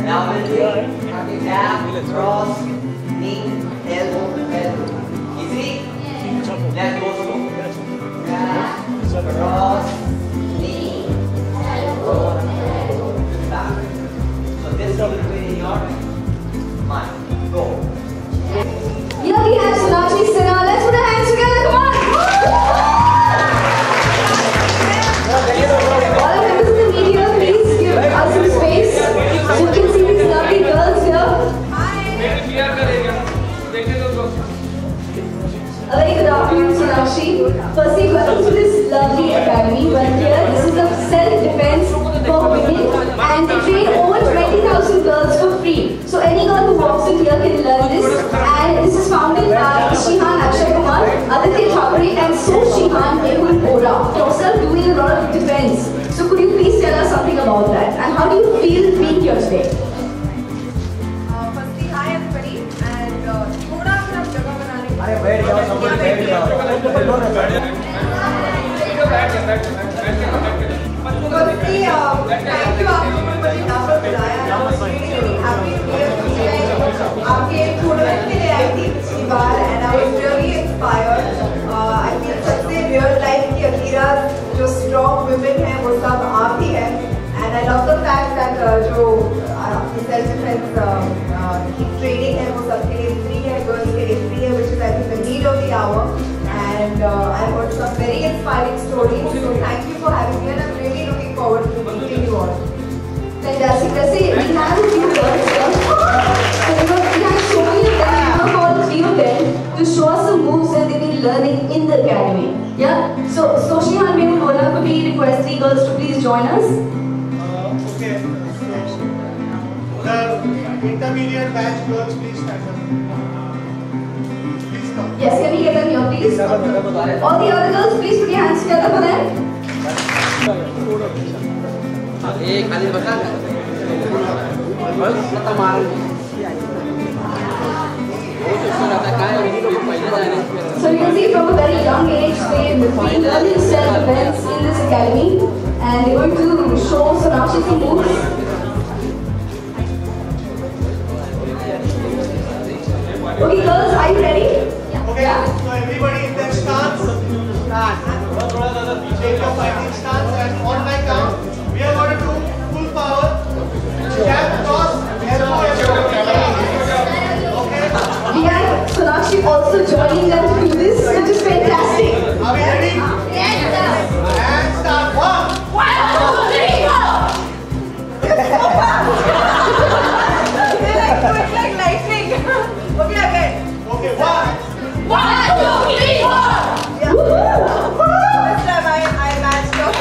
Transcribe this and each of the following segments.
Now we'll take jab, cross, knee, elbow, elbow. Easy? Let's go slow. Jab, cross, knee, elbow, back. So this will be in your mind. Go. Here we have Sonakshi Sinha. Let's put our hands together. Come on. All the members of the media, please give us some space. So you can see these lovely girls here. A very good afternoon, Sonakshi. Firstly, welcome to this lovely academy. Well, here, this is a self-defense for women, and they train over 20,000 girls for free. So any girl who walks in here can learn this. And this is founded by Shihan Akshay Kumar, Aditya Chhabri, and So Shihan Mehul Bora. You're also doing a lot of defense. So could you please tell us something about that? And how do you feel being here today? Firstly, hi everybody, and thoda सा जगह बनाने के लिए बैठ जाओ सब बैठ जाओ firstly, thank you आप लोगों ने मुझे यहाँ पर बुलाया है। I was really happy to be here today। आपके टूर्नामेंट के लिए आई थी पिछली बार, and I was really inspired। I feel सबसे real life की अकीरा जो strong women हैं वो सब आप ही हैं, and I love the fact that जो आपकी self defense की training है वो सबके लिए free है, girls के लिए free है, which is I think the need of the hour, and I heard some very inspiring stories, so thank you for having me, and I'm really looking forward to meeting you all. Fantastic. We have a few girls here. So we have shown you that we have all three of them to show us some moves that they've been learning in the academy. Yeah? So Shihan Mehul Bora, could we request three girls to please join us? Okay. The intermediate batch girls, please stand up. Please come. Yes, can we get them here, please? All the other girls, please put your hands together for them. एक खाली बता बस मार So you can see from a very young age they've been learning self-defense in this academy, and they're going to show Sonakshi some moves. Okay girls, are you ready? Okay. Yeah. So everybody in their stance. Take your fighting stance, and on my count, we are going to do full power. Jab, cross, elbow, elbow. Okay. We have Sonakshi also joining them to do this, which is fantastic. Are we ready? Yes, And start. 1, 2, 3, 4. like lightning. Okay, again. Okay, 1. 1, 2, 3, 4. This time I matched up.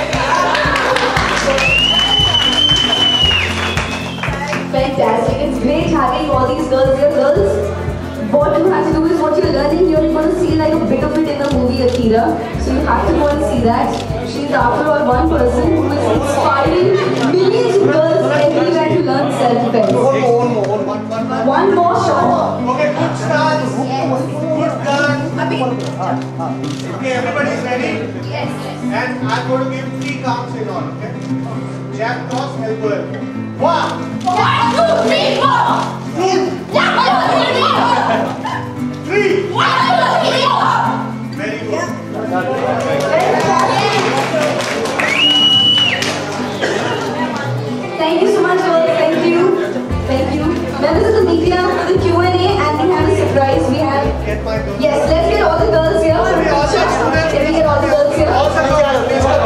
fantastic. It's great having all these girls here. Girls, what you have to do is what you're learning, you're going to see like a bit of it in the movie Akira. So you have to go and see that. She's after all one person who is inspiring millions of girls everywhere to learn self-defense. One more shot. Okay, good start. Good gun. Okay, everybody is ready? Yes. And I'm going to give 3 counts in all, okay? Jab, cross, elbow, elbow. 1, 1, 2, 3, 4. 3. 1, 2, 3, 4. Very good. Thank you so much, girls. Thank you. Thank you. Members of the media for the Q&A, and we have a surprise. We have. Get my girl. Yes, let's get all the girls here. Can we get all the girls here? All the girls, please come.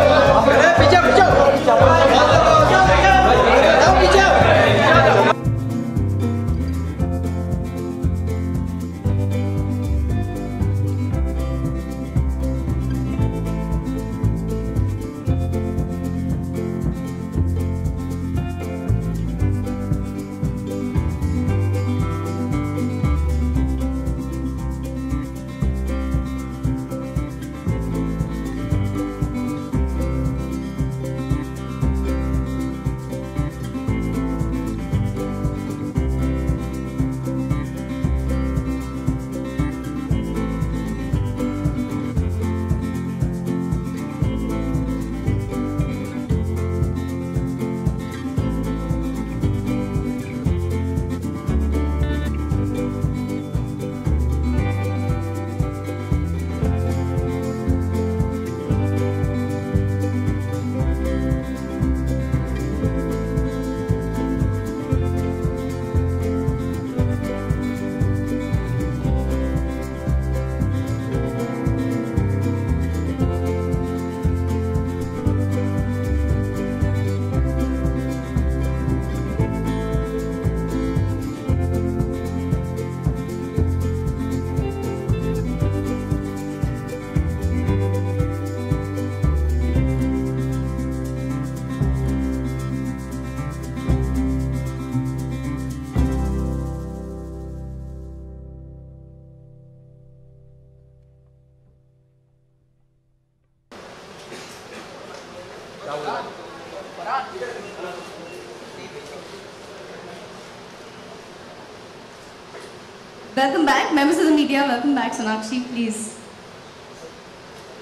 Welcome back, members of the media. Welcome back, Sonakshi, please.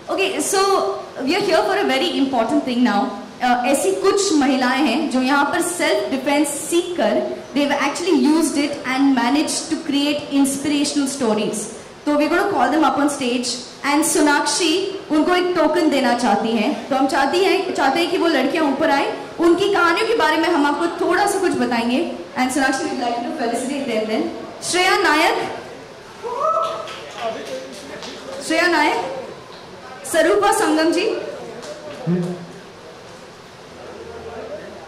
Okay, so we are here for a very important thing now. ऐसी कुछ महिलाएं हैं जो यहाँ पर self defence सीख कर they've actually used it and managed to create inspirational stories. तो we're going to call them up on stage and Sonakshi उनको एक टोकन देना चाहती हैं. तो हम चाहते हैं कि वो लड़कियां ऊपर आए, उनकी कहानियों के बारे में हम आपको थोड़ा सा कुछ बताएंगे. And Sonakshi would like to felicitate them then. Shreya Nayak, Sarupa Sangam ji,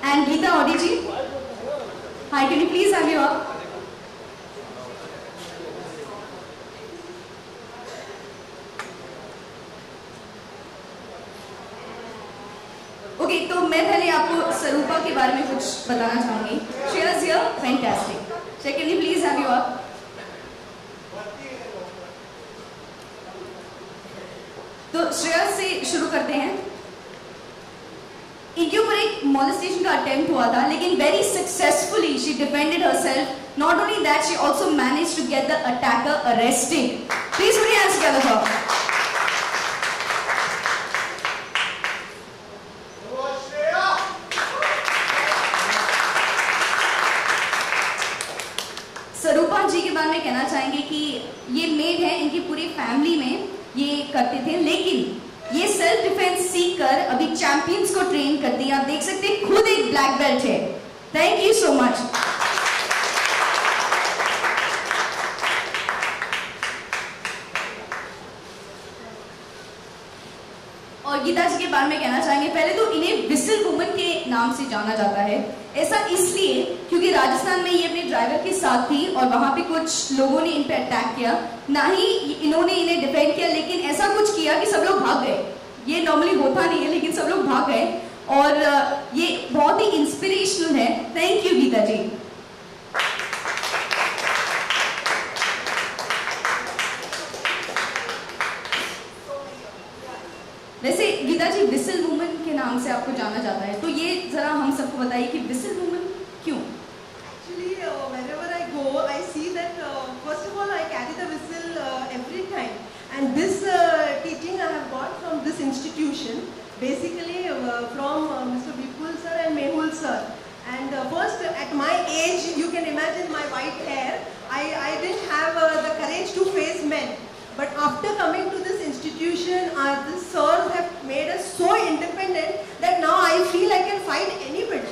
and Geeta Audi ji. Hi, can you please have you up? Okay, तो मैं पहले आपको सरूपा के बारे में कुछ बताना चाहूंगी. Shreya is here, fantastic. So can you please have you up? तो श्रेया से शुरू करते हैं. इनके ऊपर एक molestation का अटेम्प्ट हुआ था, लेकिन very successfully she defended herself. Not only that, she also managed to get the attacker arrested. Please put your hands together for her. Sarupa जी के बारे में कहना चाहेंगे कि ये मेड है, इनकी पूरी फैमिली में ये करते थे, लेकिन ये सेल्फ डिफेंस सीख कर अभी चैंपियंस को ट्रेन करती हैं. आप देख सकते हैं खुद एक ब्लैक बेल्ट है. Thank you so much. और गीता जी के बारे में कहना चाहेंगे, पहले तो इन्हें विसल वुमन के नाम से जाना जाता है. ऐसा इसलिए क्योंकि राजस्थान में ये अपने ड्राइवर के साथ थी और वहां पे कुछ लोगों ने इन पे अटैक किया. ना ही इन्होंने इन्हें डिफेंड किया, लेकिन ऐसा कुछ किया कि सब लोग भाग गए. ये नॉर्मली होता नहीं है, लेकिन सब लोग भाग गए और ये बहुत ही इंस्पिरेशनल है. थैंक यू गीता जी. वैसे गीता जी विसल वुमन के नाम से आपको जाना जाता है, तो ये जरा हम सबको बताइए कि विसल वुमन क्यों? Actually, wherever I go, I see that first of all I carry the whistle every time, and this teaching I have got from this institution, basically from Mr. Vipul sir and Mehul sir. And first, at my age, you can imagine my white hair. I didn't have the courage to face men. But after coming to this institution, the sirs have made us so independent that now I feel I can fight anybody.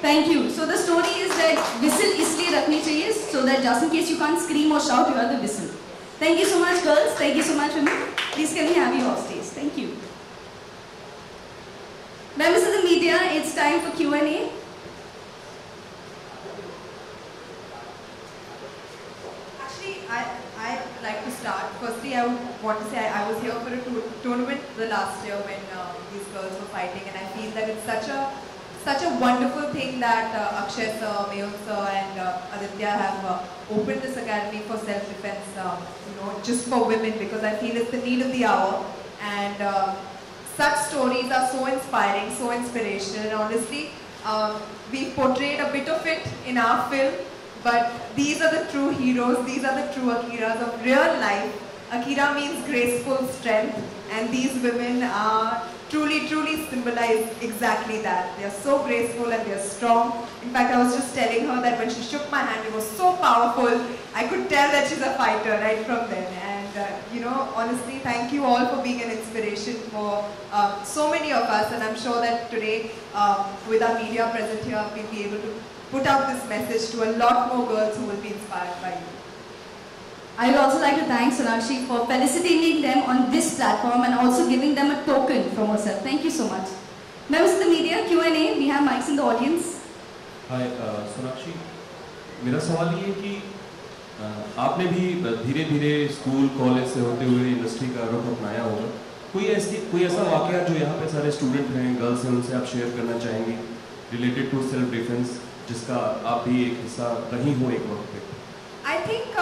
Thank you. So the story is that whistle इसलिए रखनी चाहिए so that just in case you can't scream or shout, you are the whistle. Thank you so much, girls. Thank you so much, women. Please can we have you off stage? Thank you. Members of the media, it's time for Q&A. I'd like to start. Firstly, I would want to say I was here for a tournament the last year when these girls were fighting, and I feel that it's such a wonderful thing that Akshay sir, Mehul sir, and Aditya have opened this academy for self-defense. Just for women, because I feel it's the need of the hour, and such stories are so inspiring, so inspirational, and honestly, we portrayed a bit of it in our film. But these are the true heroes, these are the true Akiras of real life. Akira means graceful strength, and these women are truly symbolize exactly that. They are so graceful and they are strong. In fact, I was just telling her that when she shook my hand, it was so powerful. I could tell that she's a fighter right from then. And honestly, thank you all for being an inspiration for so many of us. And I'm sure that today, with our media present here, we'll be able to put out this message to a lot more girls who will be inspired by you. I would also like to thank Sonakshi for felicitating them on this platform and also giving them a token from herself. Thank you so much. Members of the media, Q&A, we have mics in the audience. Hi, Sonakshi. मेरा सवाल ये है कि आपने भी धीरे-धीरे school college से होते हुए इंडस्ट्री का रुख अपनाया होगा. कोई ऐसा वाकया जो यहाँ पे सारे स्टूडेंट हैं, गर्ल्स हैं, उनसे आप शेयर करना चाहेंगे रिलेटेड टू सेल्फ डिफेंस, जिसका आप भी एक हिस्सा रही हो एक वक्त पे? I think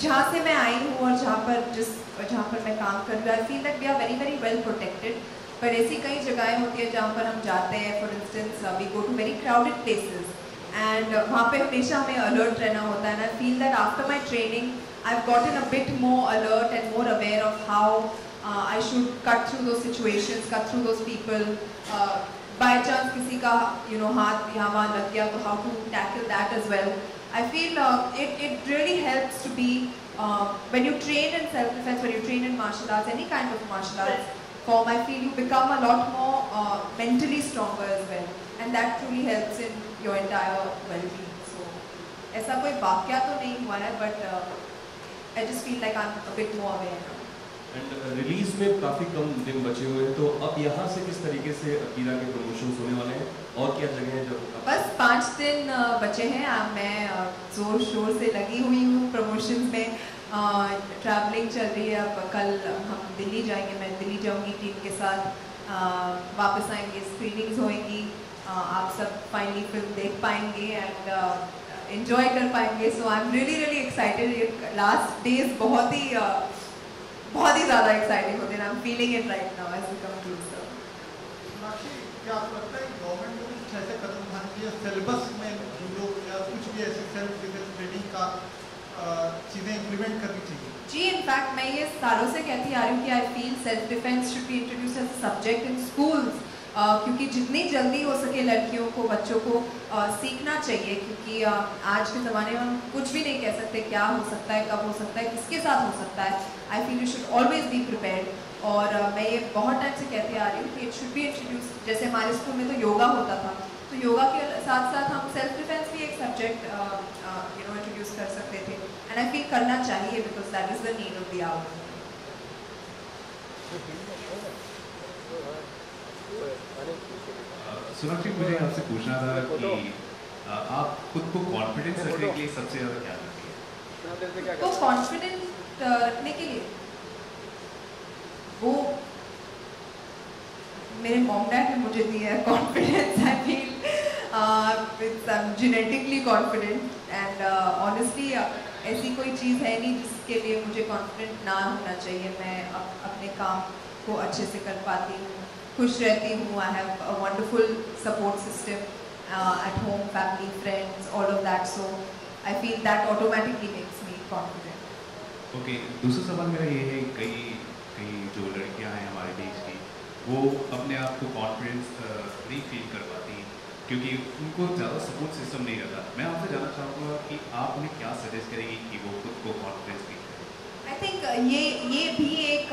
जहाँ से मैं आई हूँ और जहाँ पर जिस जहाँ पर मैं काम कर रही हूँ, I feel that we are very very well protected. पर ऐसी कई जगहें होती है जहाँ पर हम जाते हैं, for instance we go to very crowded places and वहाँ पे हमेशा हमें अलर्ट रहना होता है. And I feel that after my training I have gotten a bit more alert and more aware of how I should cut through those situations, cut through those people. By chance किसी का हाथ यहाँ वहाँ लग गया, तो how to tackle that as well. I feel it really helps to be when you train in self-defense, when you train in martial arts, any kind of martial arts form, I feel you become a lot more mentally stronger as well, and that truly helps in your entire well-being. So ऐसा कोई वाक्या तो नहीं हुआ है, but I just feel like I'm a bit more aware now. And release में काफ़ी कम दिन बचे हुए हैं, तो अब यहाँ से किस तरीके से अकीरा के प्रमोशंस होने वाले हैं और क्या जगह है जब बस 5 दिन बचे हैं. मैं जोर शोर से लगी हुई हूँ प्रमोशंस में. ट्रैवलिंग चल रही है. अब कल हम दिल्ली जाएंगे, मैं दिल्ली जाऊँगी टीम के साथ. वापस आएंगे, स्क्रीनिंग्स होएंगी, आप सब फाइनली फिल्म देख पाएंगे एंड एंजॉय कर पाएंगे. So I am really really excited. Last days बहुत ही ज़्यादा एक्साइटिंग होते हैं. I am feeling it right now as we come to sir. Sonakshi, क्या आपको लगता है गवर्नमेंट को कुछ ऐसे कदम उठाने चाहिए सिलेबस में जूडो या कुछ भी ऐसे सेल्फ डिफेंस ट्रेनिंग का चीज़ें इम्प्लीमेंट करनी चाहिए? जी, इनफैक्ट मैं ये सालों से कहती आ रही हूँ कि I feel self defence should be introduce as a subject in schools. क्योंकि जितनी जल्दी हो सके लड़कियों को, बच्चों को सीखना चाहिए. क्योंकि आज के ज़माने में हम कुछ भी नहीं कह सकते क्या हो सकता है, कब हो सकता है, किसके साथ हो सकता है. I feel you should always be prepared. और मैं ये बहुत टाइम से कहती आ रही हूँ कि इट शुड बी इंट्रोड्यूस. जैसे हमारे स्कूल में तो योगा होता था, तो योगा के साथ साथ हम सेल्फ डिफेंस भी एक सब्जेक्ट इंट्रोड्यूस कर सकते थे. एंड आई फील करना चाहिए because that is the need of the hour. Sonakshi, मुझे आपसे पूछना था कि आप खुद को कॉन्फिडेंस रखने के लिए सबसे ज़्यादा क्या करती है? तो कॉन्फिडेंट रखने के लिए वो मेरे मॉम डैड ने मुझे दिया है confidence. I feel it's genetically confident and honestly ऐसी कोई चीज़ है नहीं जिसके लिए मुझे कॉन्फिडेंट ना होना चाहिए. मैं अपने काम को अच्छे से कर पाती हूँ, खुश रहती हूँ. I have a wonderful support system at home, family, friends, all of that. So I feel that automatically makes me confident. Okay, दूसरा सवाल मेरा ये है, कई जो लड़कियां हैं हमारे देश की, वो अपने आप को कॉन्फिडेंस नहीं फील कर पाती क्योंकि उनको ज़्यादा सपोर्ट सिस्टम नहीं रहता. मैं आपसे जानना चाहूँगा कि आप उन्हें क्या सजेस्ट करेंगी कि वो खुद को कॉन्फिडेंस फील करें? आई थिंक ये भी एक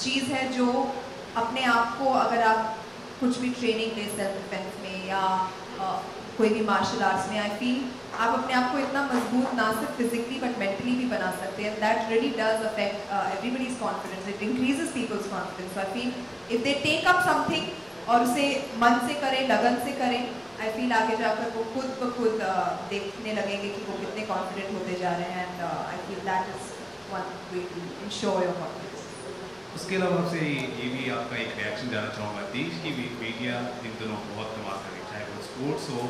चीज़ है जो अपने आप को, अगर आप कुछ भी ट्रेनिंग ले सेल्फ डिफेंस में या कोई भी मार्शल आर्ट्स में, आई फील आप अपने आप को इतना मजबूत ना सिर्फ फिजिकली बट मेंटली भी बना सकते हैं. That really does affect everybody's confidence. It increases people's confidence. I feel if they take up something और उसे मन से करें, लगन से करें, आई फील आगे जाकर वो खुद ब खुद देखने लगेंगे कि वो कितने कॉन्फिडेंट होते जा रहे हैं. And I feel that is one way to ensure your confidence. उसके अलावा आपसे ये भी आपका एक रिएक्शन जानना चाहूँगा. देश की मीडिया इन दिनों बहुत कमाल कर रही है, चाहे वो स्पोर्ट्स हो,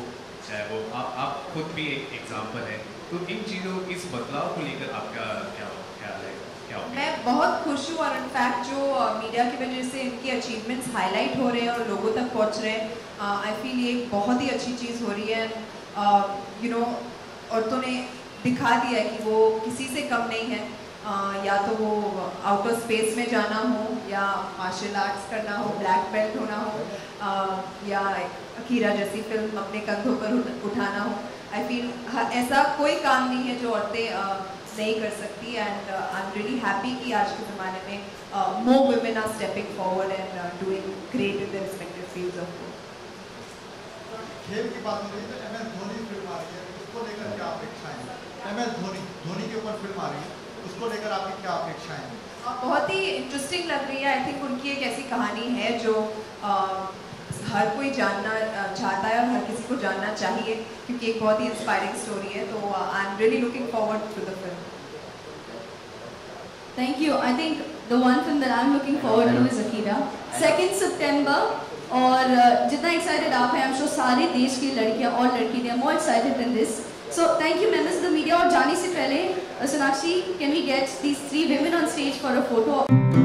चाहे वो आप खुद भी एक एग्जाम्पल है. तो इन चीज़ों, इस बदलाव को लेकर आपका क्या ख्याल है, क्या होगा? मैं बहुत खुश हूँ और इनफैक्ट जो मीडिया की वजह से इनकी अचीवमेंट्स हाईलाइट हो रहे हैं और लोगों तक पहुँच रहे हैं, आई फील ये एक बहुत ही अच्छी चीज़ हो रही है. औरतों ने दिखा दिया है कि वो किसी से कम नहीं है. या तो वो आउटर स्पेस में जाना हो, या मार्शल आर्ट्स करना हो, ब्लैक बेल्ट होना हो, या अकीरा जैसी फिल्म अपने कंधों पर उठाना हो. आई फील ऐसा कोई काम नहीं है जो औरतें नहीं कर सकती. And I am really happy कि आज के ज़माने में more women are stepping forward and doing great in their respective fields of work. खेल की बात हो रही है तो MS धोनी फिल्म आ रही है, उसको लेकर क्या अपेक्षाएं हैं? MS धोनी के ऊपर फिल्म आ रही है, उसको लेकर आपकी क्या अपेक्षाएं हैं? बहुत ही इंटरेस्टिंग लग रही है. आई थिंक उनकी एक ऐसी कहानी है जो हर कोई जानना चाहता है और हर किसी को जानना चाहिए, क्योंकि एक बहुत ही इंस्पायरिंग स्टोरी है. तो I am really looking forward to the film. Thank you. I think the one film that I'm looking forward to is Akira. 2nd September. और जितना एक्साइटेड आप हैं, I'm sure सारे देश की लड़कियां और लड़की, they are more excited than this. So thank you members of the media. और जाने से पहले Sonakshi, can we get these 3 women on stage for a photo?